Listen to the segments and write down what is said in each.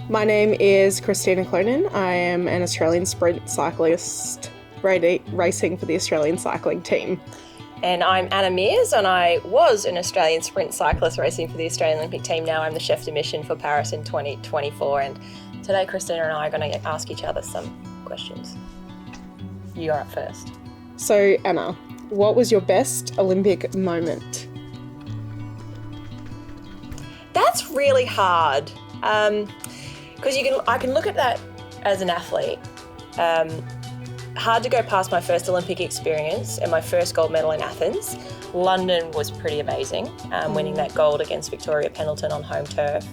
My name is Kristina Clonan. I am an Australian sprint cyclist racing for the Australian cycling team. And I'm Anna Meares, and I was an Australian sprint cyclist racing for the Australian Olympic team. Now I'm the chef de mission for Paris in 2024. And today, Kristina and I are going to ask each other some questions. You are up first. So, Anna, what was your best Olympic moment? That's really hard, because I can look at that as an athlete. Hard to go past my first Olympic experience and my first gold medal in Athens. London was pretty amazing, winning that gold against Victoria Pendleton on home turf.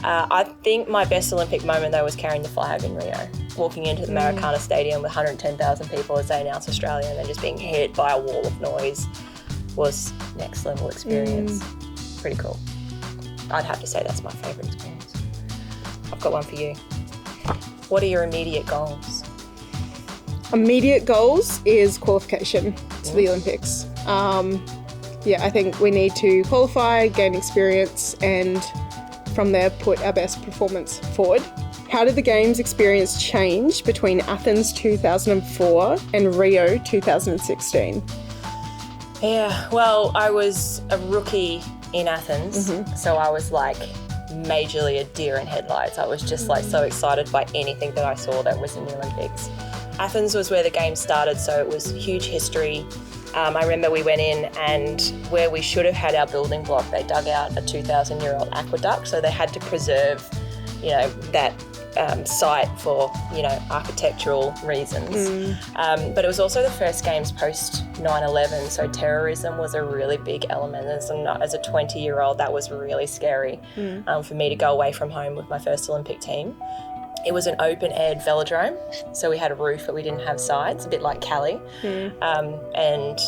I think my best Olympic moment, though, was carrying the flag in Rio, walking into the Maracana Stadium with 110,000 people as they announced Australia, and then just being hit by a wall of noise was next level experience. Pretty cool. I'd have to say that's my favourite experience. I've got one for you. What are your immediate goals? Immediate goals is qualification to the Olympics. I think we need to qualify, gain experience, and from there put our best performance forward. How did the Games experience change between Athens 2004 and Rio 2016? Yeah, well, I was a rookie in Athens, so I was like majorly a deer in headlights. I was just like so excited by anything that I saw that was in the Olympics. Athens was where the Games started, so it was huge history. I remember we went in, and where we should have had our building block, they dug out a 2,000-year-old aqueduct, so they had to preserve, that site for, architectural reasons. But it was also the first Games post 9/11, so terrorism was a really big element. As a 20-year-old, that was really scary for me to go away from home with my first Olympic team. It was an open-aired velodrome, so we had a roof but we didn't have sides, a bit like Cali, and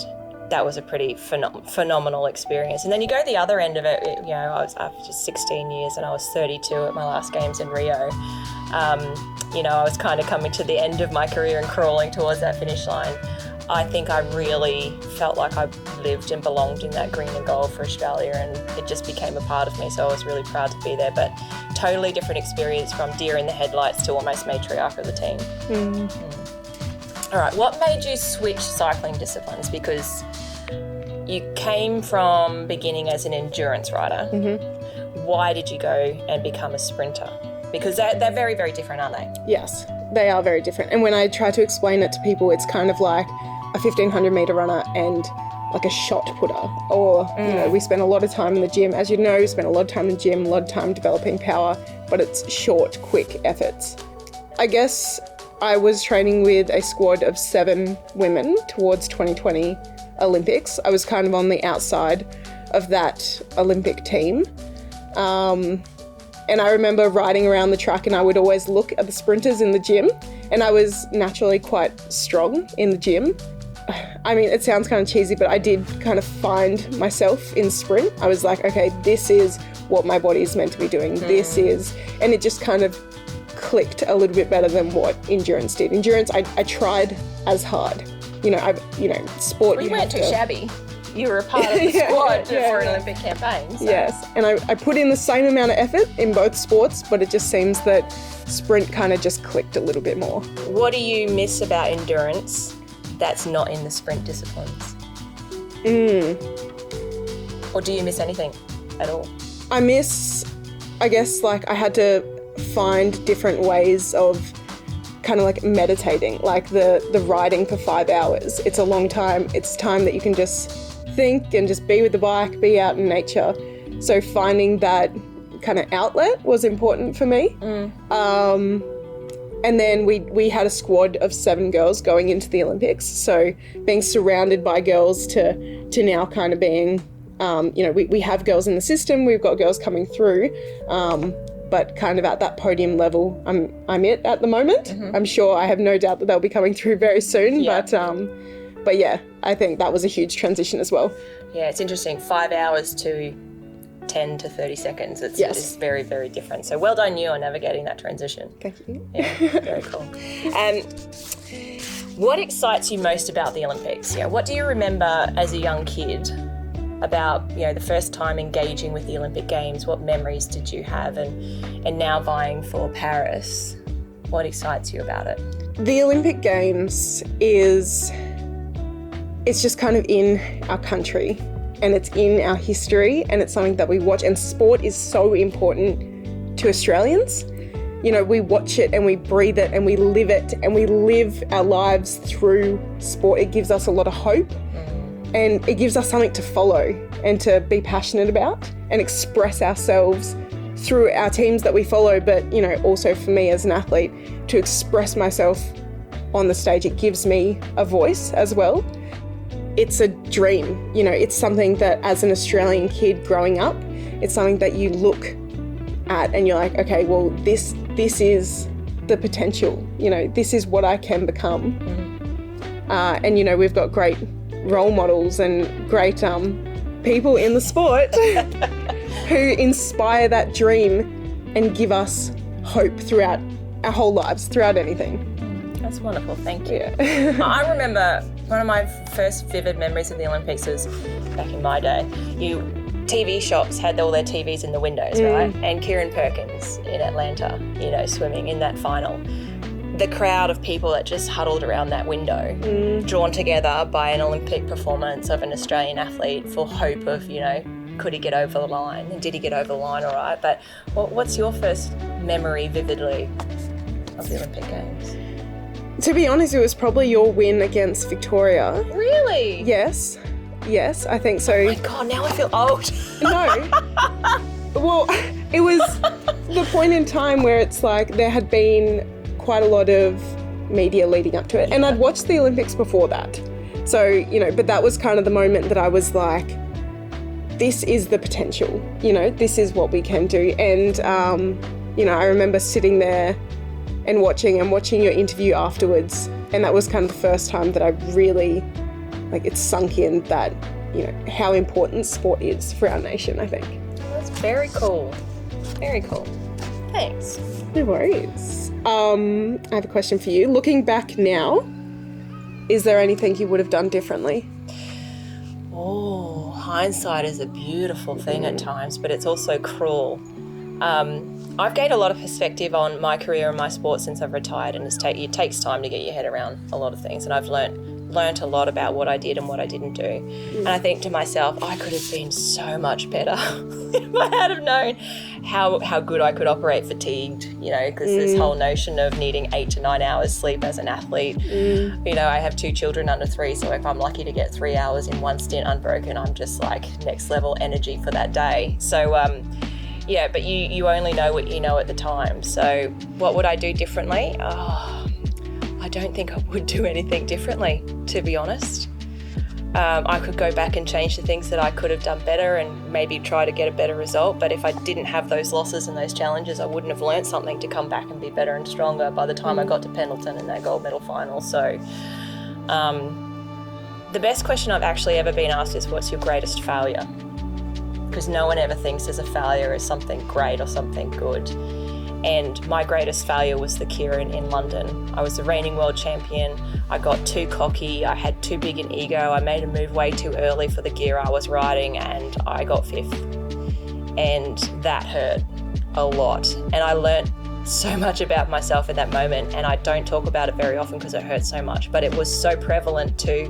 that was a pretty phenomenal experience. And then you go to the other end of it, I was after 16 years and I was 32 at my last Games in Rio. I was kind of coming to the end of my career and crawling towards that finish line. I think I really felt like I lived and belonged in that green and gold for Australia, and it just became a part of me, so I was really proud to be there. But totally different experience from deer in the headlights to almost matriarch of the team. All right, what made you switch cycling disciplines? Because you came from beginning as an endurance rider. Why did you go and become a sprinter? Because they're very, very different, aren't they? Yes, they are very different. And when I try to explain it to people, it's kind of like a 1,500 metre runner and like a shot putter. Or, we spend a lot of time in the gym. As you know, we spend a lot of time in the gym, a lot of time developing power, but it's short, quick efforts. I guess I was training with a squad of 7 women towards 2020 Olympics. I was kind of on the outside of that Olympic team. And I remember riding around the track, and I would always look at the sprinters in the gym, and I was naturally quite strong in the gym. I mean, it sounds kind of cheesy, but I did kind of find myself in sprint. I was like, okay, this is what my body is meant to be doing. This is, and it just kind of clicked a little bit better than what endurance did. Endurance, I tried as hard. Sport. Well, you weren't too shabby. You were a part of the squad for an Olympic campaign. So. Yes, and I put in the same amount of effort in both sports, but it just seems that sprint kind of just clicked a little bit more. What do you miss about endurance that's not in the sprint disciplines? Or do you miss anything at all? I miss, I guess, like I had to find different ways of kind of like meditating, like the riding for 5 hours. It's a long time. It's time that you can just think and just be with the bike, be out in nature. So finding that kind of outlet was important for me. And then we had a squad of 7 girls going into the Olympics. So being surrounded by girls to now kind of being, we have girls in the system, we've got girls coming through, but kind of at that podium level, I'm at the moment. I'm sure, I have no doubt that they'll be coming through very soon. Yeah. But yeah, I think that was a huge transition as well. Yeah, it's interesting. 5 hours to 10 to 30 seconds. It's very, very different. So well done you on navigating that transition. Thank you. Yeah, very cool. What excites you most about the Olympics? Yeah, what do you remember as a young kid about, the first time engaging with the Olympic Games. What memories did you have? And now vying for Paris, what excites you about it? The Olympic Games it's just kind of in our country, and it's in our history, and it's something that we watch, and sport is so important to Australians. We watch it and we breathe it and we live it, and we live our lives through sport. It gives us a lot of hope, and it gives us something to follow and to be passionate about and express ourselves through our teams that we follow, but also for me as an athlete, to express myself on the stage. It gives me a voice as well. It's a dream, it's something that as an Australian kid growing up, it's something that you look at and you're like, okay, well, this is the potential, this is what I can become. And we've got great role models and great people in the sport who inspire that dream and give us hope throughout our whole lives, throughout anything. That's wonderful, thank you. I remember one of my first vivid memories of the Olympics was back in my day. TV shops had all their TVs in the windows, right? And Kieran Perkins in Atlanta, swimming in that final. The crowd of people that just huddled around that window, drawn together by an Olympic performance of an Australian athlete for hope of, could he get over the line? And did he get over the line all right? But what's your first memory vividly of the Olympic Games? To be honest, it was probably your win against Victoria. Really? Yes, I think so. Oh my God, now I feel old. No. Well, it was the point in time where it's like there had been quite a lot of media leading up to it. And I'd watched the Olympics before that. So, but that was kind of the moment that I was like, this is the potential, this is what we can do. And, I remember sitting there and watching your interview afterwards. And that was kind of the first time that I really, it sunk in that, how important sport is for our nation, I think. That's very cool. Very cool. Thanks. No worries. I have a question for you. Looking back now, is there anything you would have done differently? Oh, hindsight is a beautiful thing at times, but it's also cruel. I've gained a lot of perspective on my career and my sport since I've retired, and it takes time to get your head around a lot of things, and I've learnt a lot about what I did and what I didn't do. And I think to myself, I could have been so much better if I had have known how good I could operate fatigued, because this whole notion of needing 8 to 9 hours sleep as an athlete. I have 2 children under 3, so if I'm lucky to get 3 hours in one stint unbroken, I'm just like next level energy for that day. So but you only know what you know at the time. So what would I do differently? I don't think I would do anything differently, to be honest. I could go back and change the things that I could have done better and maybe try to get a better result. But if I didn't have those losses and those challenges, I wouldn't have learnt something to come back and be better and stronger by the time I got to Pendleton in that gold medal final. So the best question I've actually ever been asked is, what's your greatest failure? Because no one ever thinks as a failure as something great or something good. And my greatest failure was the Kieran in London. I was the reigning world champion. I got too cocky. I had too big an ego. I made a move way too early for the gear I was riding, and I got 5th. And that hurt a lot. And I learnt so much about myself in that moment, and I don't talk about it very often because it hurts so much, but it was so prevalent to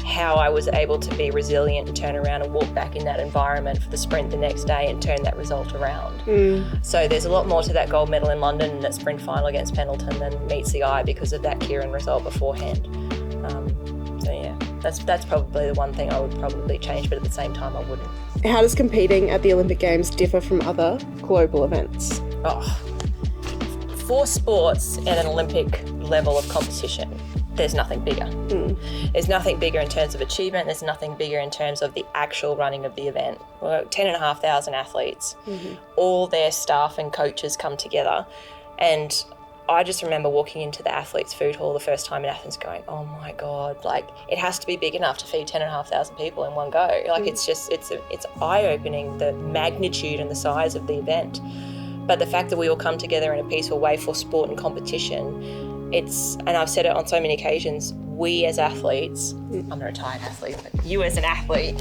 how I was able to be resilient and turn around and walk back in that environment for the sprint the next day and turn that result around. So there's a lot more to that gold medal in London and that sprint final against Pendleton than meets the eye because of that Kieran result beforehand. That's probably the one thing I would probably change, but at the same time I wouldn't. How does competing at the Olympic Games differ from other global events? For sports at an Olympic level of competition, there's nothing bigger. There's nothing bigger in terms of achievement. There's nothing bigger in terms of the actual running of the event. 10,500 athletes, all their staff and coaches come together. And I just remember walking into the athletes' food hall the first time in Athens going, oh my God, it has to be big enough to feed 10,500 people in one go. It's eye-opening, the magnitude and the size of the event. But the fact that we all come together in a peaceful way for sport and competition and I've said it on so many occasions, we as athletes, I'm a retired athlete, but you as an athlete,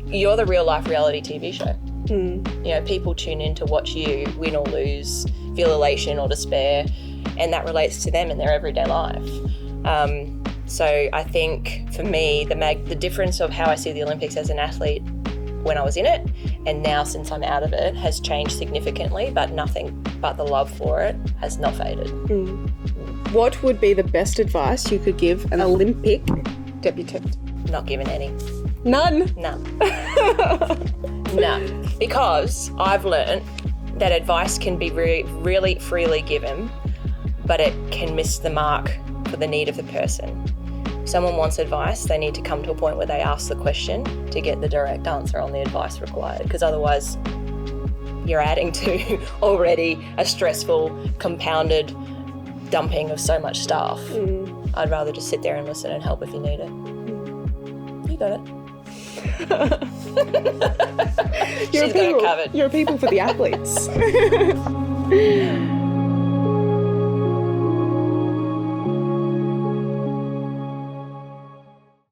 you're the real life reality TV show. You know, people tune in to watch you win or lose, feel elation or despair, and that relates to them in their everyday life. So I think for me, the difference of how I see the Olympics as an athlete when I was in it and now since I'm out of it has changed significantly, but nothing but the love for it has not faded. What would be the best advice you could give an Olympic debutant? Not given any. None? None. None. Because I've learned that advice can be really freely given, but it can miss the mark for the need of the person. If someone wants advice, they need to come to a point where they ask the question to get the direct answer on the advice required, because otherwise you're adding to already a stressful, compounded dumping of so much stuff. I'd rather just sit there and listen and help if you need it. You got it. She's got it covered. You're a people for the athletes.